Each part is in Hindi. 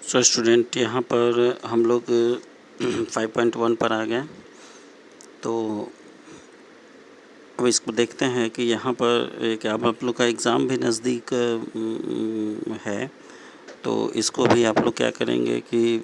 सो स्टूडेंट, यहाँ पर हम लोग 5.1 पर आ गए। तो अब इसको देखते हैं कि यहाँ पर एक अब आप लोग का एग्ज़ाम भी नज़दीक है। तो इसको भी आप लोग क्या करेंगे कि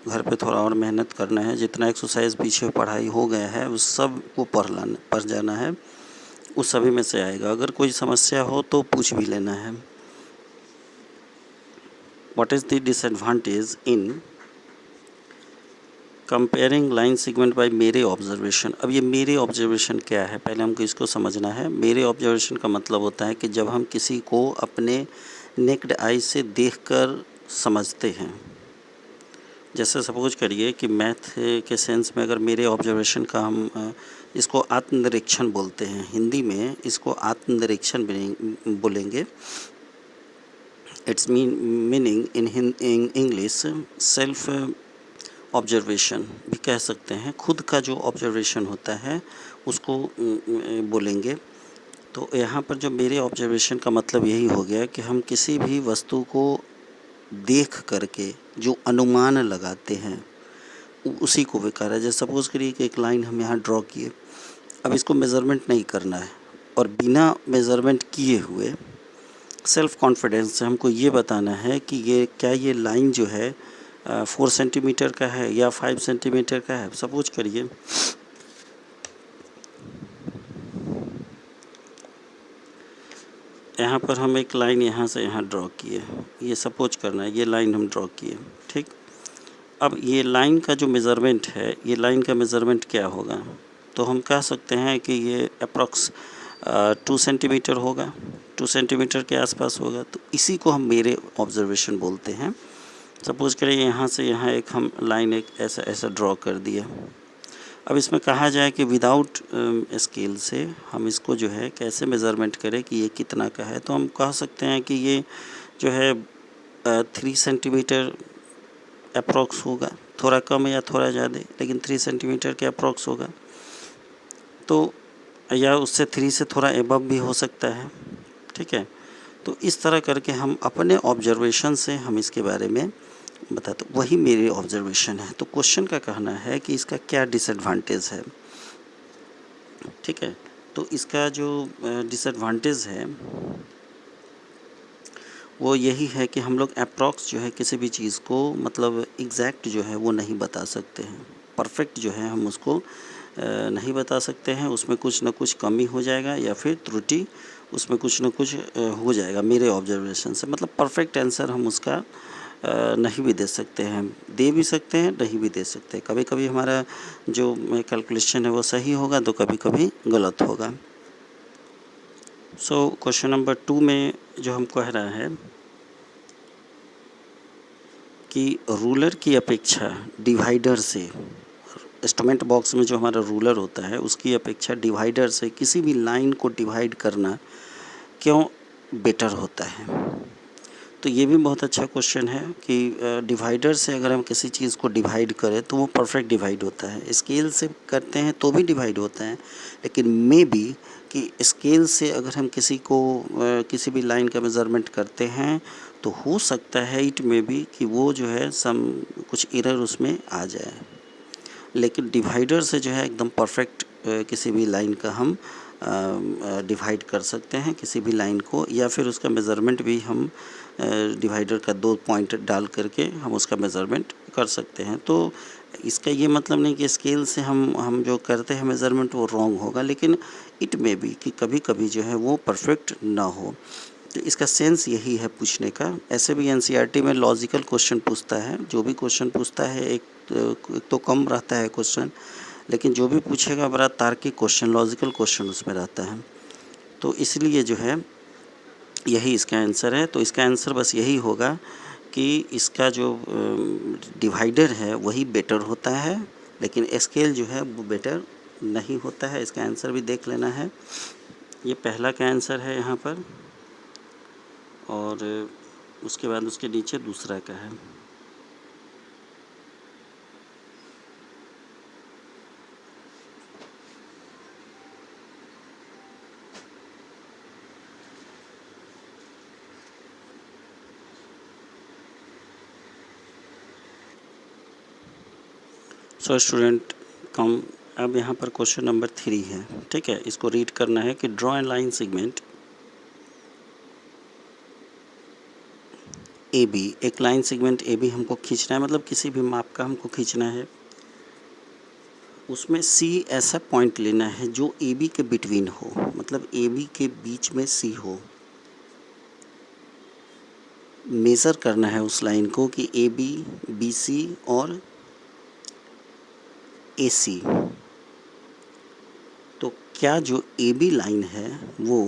घर पे थोड़ा और मेहनत करना है। जितना एक्सरसाइज पीछे पढ़ाई हो गया है उस सब को पढ़ जाना है, उस सभी में से आएगा। अगर कोई समस्या हो तो पूछ भी लेना है। What is the disadvantage in comparing line segment by मेरे ऑब्जर्वेशन। अब ये मेरे ऑब्जर्वेशन क्या है, पहले हमको इसको समझना है। मेरे ऑब्जर्वेशन का मतलब होता है कि जब हम किसी को अपने नेक्ड आई से देखकर समझते हैं। जैसे सपोज करिए कि मैथ के सेंस में अगर मेरे ऑब्जर्वेशन का हम इसको आत्मनिरीक्षण बोलते हैं, हिंदी में इसको आत्मनिरीक्षण बोलेंगे। It's meaning in English self observation भी कह सकते हैं। खुद का जो ऑब्जर्वेशन होता है उसको बोलेंगे। तो यहाँ पर जो मेरे ऑब्जर्वेशन का मतलब यही हो गया कि हम किसी भी वस्तु को देख करके जो अनुमान लगाते हैं उसी को बेकार है। जैसे सपोज़ करिए कि एक लाइन हम यहाँ ड्रॉ किए, अब इसको मेज़रमेंट नहीं करना है और बिना मेज़रमेंट किए हुए सेल्फ़ कॉन्फिडेंस से हमको ये बताना है कि ये लाइन जो है 4 सेंटीमीटर का है या 5 सेंटीमीटर का है। सपोज करिए यहाँ पर हम एक लाइन यहाँ से यहाँ ड्रॉ किए, ये सपोज करना है, ये लाइन हम ड्रॉ किए, ठीक। अब ये लाइन का जो मेज़रमेंट है, ये लाइन का मेज़रमेंट क्या होगा, तो हम कह सकते हैं कि ये अप्रॉक्स 2 सेंटीमीटर होगा, 2 सेंटीमीटर के आसपास होगा। तो इसी को हम मेरे ऑब्जर्वेशन बोलते हैं। सपोज़ करिए यहाँ से यहाँ एक हम लाइन एक ऐसा ड्रॉ कर दिया। अब इसमें कहा जाए कि विदाउट स्केल से हम इसको जो है कैसे मेज़रमेंट करें कि ये कितना का है। तो हम कह सकते हैं कि ये जो है 3 सेंटीमीटर अप्रॉक्स होगा, थोड़ा कम या थोड़ा ज़्यादा, लेकिन 3 सेंटीमीटर के अप्रॉक्स होगा। तो या उससे 3 से थोड़ा एबव भी हो सकता है, ठीक है। तो इस तरह करके हम अपने ऑब्जर्वेशन से हम इसके बारे में बताते, वही मेरे ऑब्जर्वेशन है। तो क्वेश्चन का कहना है कि इसका क्या डिसएडवांटेज है, ठीक है। तो इसका जो डिसएडवांटेज है वो यही है कि हम लोग अप्रॉक्स जो है किसी भी चीज़ को मतलब एग्जैक्ट जो है वो नहीं बता सकते हैं। परफेक्ट जो है हम उसको नहीं बता सकते हैं। उसमें कुछ ना कुछ कमी हो जाएगा या फिर त्रुटि उसमें कुछ ना कुछ हो जाएगा मेरे ऑब्जर्वेशन से। मतलब परफेक्ट आंसर हम उसका नहीं भी दे सकते हैं, दे भी सकते हैं, नहीं भी दे सकते। कभी कभी हमारा जो कैलकुलेशन है वो सही होगा तो कभी कभी गलत होगा। सो क्वेश्चन नंबर 2 में जो हम कह रहा है कि रूलर की अपेक्षा डिवाइडर से, इंस्ट्रूमेंट बॉक्स में जो हमारा रूलर होता है उसकी अपेक्षा डिवाइडर से किसी भी लाइन को डिवाइड करना क्यों बेटर होता है। तो ये भी बहुत अच्छा क्वेश्चन है कि डिवाइडर से अगर हम किसी चीज़ को डिवाइड करें तो वो परफेक्ट डिवाइड होता है। स्केल से करते हैं तो भी डिवाइड होता है, लेकिन मे बी कि स्केल से अगर हम किसी को किसी भी लाइन का मेज़रमेंट करते हैं तो हो सकता है इट में भी कि वो जो है कुछ एरर उसमें आ जाए। लेकिन डिवाइडर से जो है एकदम परफेक्ट किसी भी लाइन का हम डिवाइड कर सकते हैं किसी भी लाइन को, या फिर उसका मेज़रमेंट भी हम डिवाइडर का 2 पॉइंट डाल करके हम उसका मेज़रमेंट कर सकते हैं। तो इसका ये मतलब नहीं कि स्केल से हम जो करते हैं मेज़रमेंट वो रॉन्ग होगा, लेकिन इट में भी कि कभी कभी जो है वो परफेक्ट ना हो। तो इसका सेंस यही है पूछने का। ऐसे भी एनसीईआरटी में लॉजिकल क्वेश्चन पूछता है, जो भी क्वेश्चन पूछता है एक तो कम रहता है क्वेश्चन, लेकिन जो भी पूछेगा बड़ा तार्किक क्वेश्चन, लॉजिकल क्वेश्चन उसमें रहता है। तो इसलिए जो है यही इसका आंसर है। तो इसका आंसर बस यही होगा कि इसका जो डिवाइडर है वही बेटर होता है, लेकिन स्केल जो है वो बेटर नहीं होता है। इसका आंसर भी देख लेना है। ये पहला का आंसर है यहाँ पर, और उसके बाद उसके नीचे दूसरा का है। सो स्टूडेंट कम, अब यहाँ पर क्वेश्चन नंबर 3 है, ठीक है। इसको रीड करना है कि draw an line segment A B, एक लाइन सेगमेंट ए बी हमको खींचना है, मतलब किसी भी माप का हमको खींचना है। उसमें सी ऐसा पॉइंट लेना है जो ए बी के बिटवीन हो, मतलब ए बी के बीच में सी हो। मेज़र करना है उस लाइन को कि ए बी, बी सी और ए सी। तो क्या जो ए बी लाइन है वो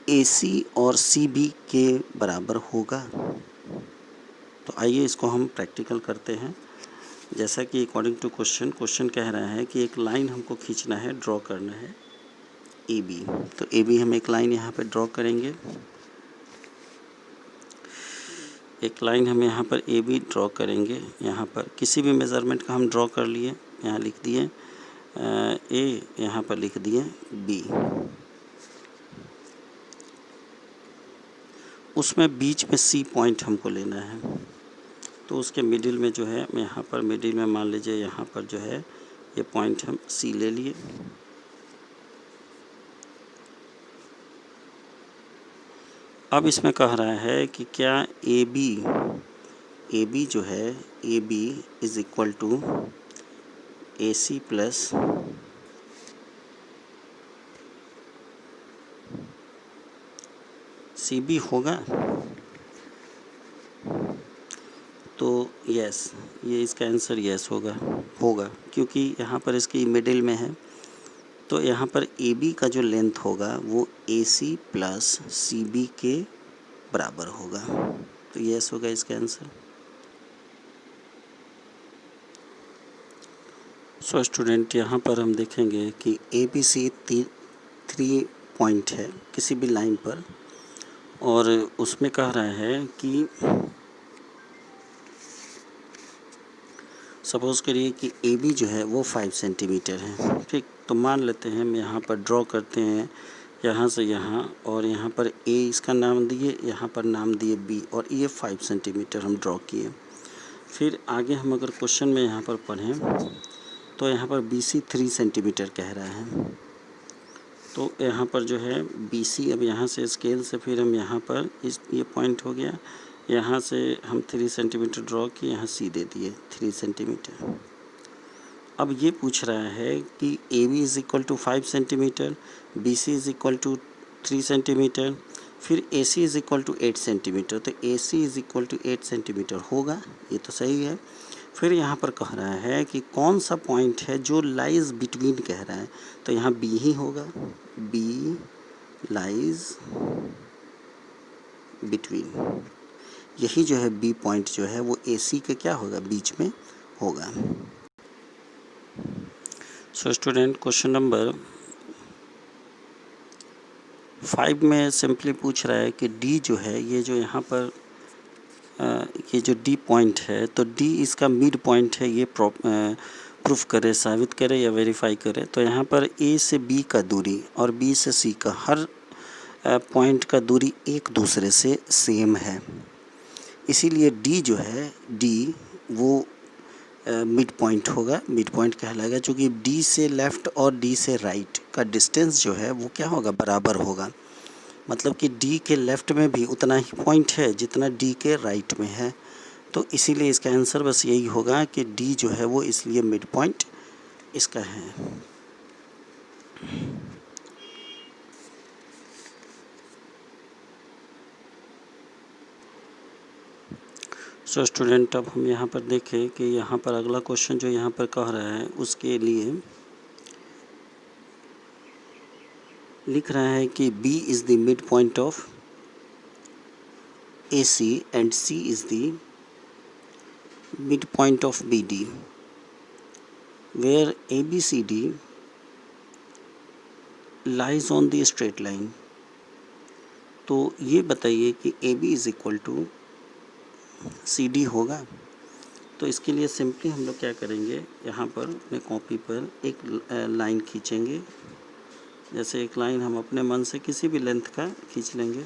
ए सी और सी बी के बराबर होगा? तो आइए इसको हम प्रैक्टिकल करते हैं। जैसा कि अकॉर्डिंग टू क्वेश्चन कह रहा है कि एक लाइन हमको खींचना है, ड्रॉ करना है ए बी। तो ए बी हम एक लाइन यहाँ पे ड्रॉ करेंगे। एक लाइन हम यहाँ पर ए बी ड्रॉ करेंगे। यहाँ पर किसी भी मेज़रमेंट का हम ड्रॉ कर लिए, यहाँ लिख दिए ए, यहाँ पर लिख दिए बी। उसमें बीच में सी पॉइंट हमको लेना है, तो उसके मिडिल में जो है, यहाँ पर मिडिल में मान लीजिए यहाँ पर जो है ये पॉइंट हम सी ले लिए। अब इसमें कह रहा है कि क्या ए बी जो है, A B is equal to A C plus C B होगा? तो यस, ये इसका आंसर यस होगा क्योंकि यहाँ पर इसकी मिडिल में है। तो यहाँ पर ए बी का जो लेंथ होगा वो ए सी प्लस सी बी के बराबर होगा। तो यस होगा इसका आंसर। सो स्टूडेंट, यहाँ पर हम देखेंगे कि ए बी सी 3 पॉइंट है किसी भी लाइन पर, और उसमें कह रहा है कि सपोज़ करिए कि ए बी जो है वो 5 सेंटीमीटर है, ठीक। तो मान लेते हैं, हम यहाँ पर ड्रॉ करते हैं यहाँ से यहाँ, और यहाँ पर ए इसका नाम दिए, यहाँ पर नाम दिए बी, और ये 5 सेंटीमीटर हम ड्रॉ किए। फिर आगे हम अगर क्वेश्चन में यहाँ पर पढ़ें तो यहाँ पर बी सी 3 सेंटीमीटर कह रहा है। तो यहाँ पर जो है बी सी, अब यहाँ से स्केल से फिर हम यहाँ पर ये पॉइंट हो गया, यहाँ से हम 3 सेंटीमीटर ड्रॉ किए, यहाँ सी दे दिए 3 सेंटीमीटर। अब ये पूछ रहा है कि A B is equal to 5 centimetre, B C is equal to 3 centimetre, फिर A C is equal to 8 centimetre. तो A C is equal to 8 centimetre होगा, ये तो सही है। फिर यहाँ पर कह रहा है कि कौन सा पॉइंट है जो लाइज बिटवीन कह रहा है, तो यहाँ बी ही होगा, बी लाइज बिटवीन। यही जो है बी पॉइंट जो है वो ए सी के क्या होगा, बीच में होगा। सो स्टूडेंट, क्वेश्चन नंबर 5 में सिंपली पूछ रहा है कि डी जो है, ये जो यहाँ पर ये जो डी पॉइंट है, तो डी इसका मिड पॉइंट है, ये प्रूफ करे, साबित करे या वेरीफाई करे। तो यहाँ पर ए से बी का दूरी और बी से सी का, हर पॉइंट का दूरी एक दूसरे से सेम है, इसीलिए डी जो है, डी वो मिड पॉइंट होगा, मिड पॉइंट कहलाएगा, क्योंकि डी से लेफ़्ट और डी से राइट का डिस्टेंस जो है वो क्या होगा, बराबर होगा। मतलब कि डी के लेफ़्ट में भी उतना ही पॉइंट है जितना डी के राइट में है। तो इसीलिए इसका आंसर बस यही होगा कि डी जो है वो इसलिए मिड पॉइंट इसका है। सो स्टूडेंट, अब हम यहाँ पर देखें कि यहाँ पर अगला क्वेश्चन जो यहाँ पर कह रहा है उसके लिए लिख रहा है कि B is the mid point of AC and C is the midpoint of BD, where ABCD lies on the straight line। तो ये बताइए कि AB is equal to CD होगा। तो इसके लिए सिंपली हम लोग क्या करेंगे, यहाँ पर अपने कॉपी पर एक लाइन खींचेंगे। जैसे एक लाइन हम अपने मन से किसी भी लेंथ का खींच लेंगे,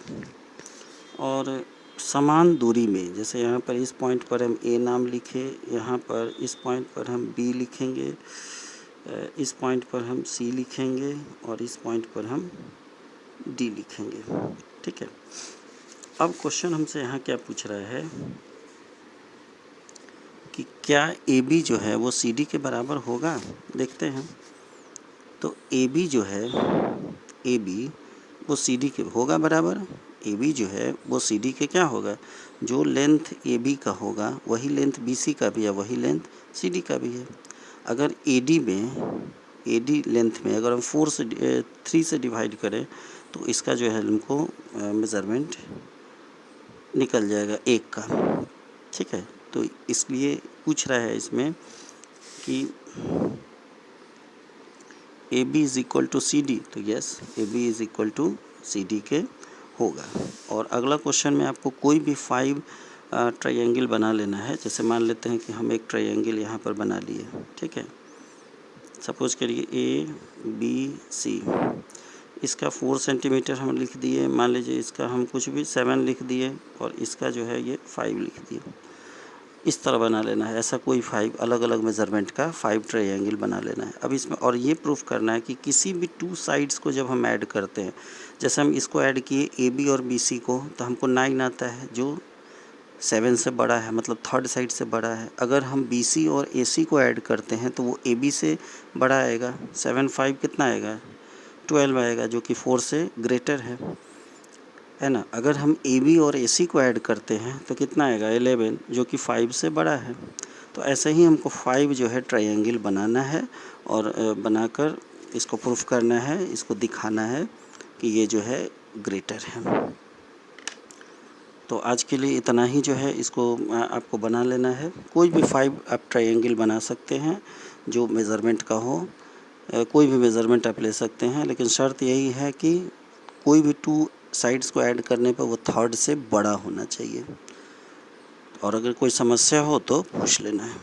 और समान दूरी में, जैसे यहाँ पर इस पॉइंट पर हम ए नाम लिखे, यहाँ पर इस पॉइंट पर हम बी लिखेंगे, इस पॉइंट पर हम सी लिखेंगे और इस पॉइंट पर हम डी लिखेंगे। ठीक है। अब क्वेश्चन हमसे यहाँ क्या पूछ रहा है कि क्या ए बी जो है वो सी डी के बराबर होगा। देखते हैं। तो ए बी जो है, ए बी वो सी डी के होगा बराबर। ए बी जो है वो सी डी के क्या होगा, जो लेंथ ए बी का होगा वही लेंथ बी सी का भी है, वही लेंथ सी डी का भी है। अगर ए डी में, ए डी लेंथ में अगर हम 3 से डिवाइड करें तो इसका जो है हमको मेज़रमेंट निकल जाएगा 1 का। ठीक है। तो इसलिए पूछ रहा है इसमें कि A B is equal to C D, तो yes A B is equal to C D के होगा। और अगला क्वेश्चन में आपको कोई भी 5 ट्रायंगल बना लेना है। जैसे मान लेते हैं कि हम एक ट्रायंगल यहाँ पर बना लिए। ठीक है। सपोज करिए ए बी सी, इसका 4 सेंटीमीटर हम लिख दिए, मान लीजिए इसका हम कुछ भी 7 लिख दिए और इसका जो है ये 5 लिख दिए। इस तरह बना लेना है। ऐसा कोई 5 अलग अलग मेज़रमेंट का 5 ट्रायंगल बना लेना है। अब इसमें और ये प्रूफ करना है कि किसी भी 2 साइड्स को जब हम ऐड करते हैं, जैसे हम इसको ऐड किए ए बी और बी सी को, तो हमको 9 आता है जो 7 से बड़ा है, मतलब थर्ड साइड से बड़ा है। अगर हम बी सी और ए सी को ऐड करते हैं तो वो ए बी से बड़ा आएगा। 7 5 कितना आएगा, 12 आएगा, जो कि 4 से ग्रेटर है ना। अगर हम ए बी और ए सी को ऐड करते हैं तो कितना आएगा, 11, जो कि 5 से बड़ा है। तो ऐसे ही हमको 5 जो है ट्रायंगल बनाना है और बनाकर इसको प्रूफ करना है, इसको दिखाना है कि ये जो है ग्रेटर है। तो आज के लिए इतना ही जो है, इसको आपको बना लेना है। कोई भी 5 आप ट्रायंगल बना सकते हैं जो मेज़रमेंट का हो, कोई भी मेज़रमेंट आप ले सकते हैं, लेकिन शर्त यही है कि कोई भी 2 साइड्स को ऐड करने पर वो थर्ड से बड़ा होना चाहिए। और अगर कोई समस्या हो तो पूछ लेना है।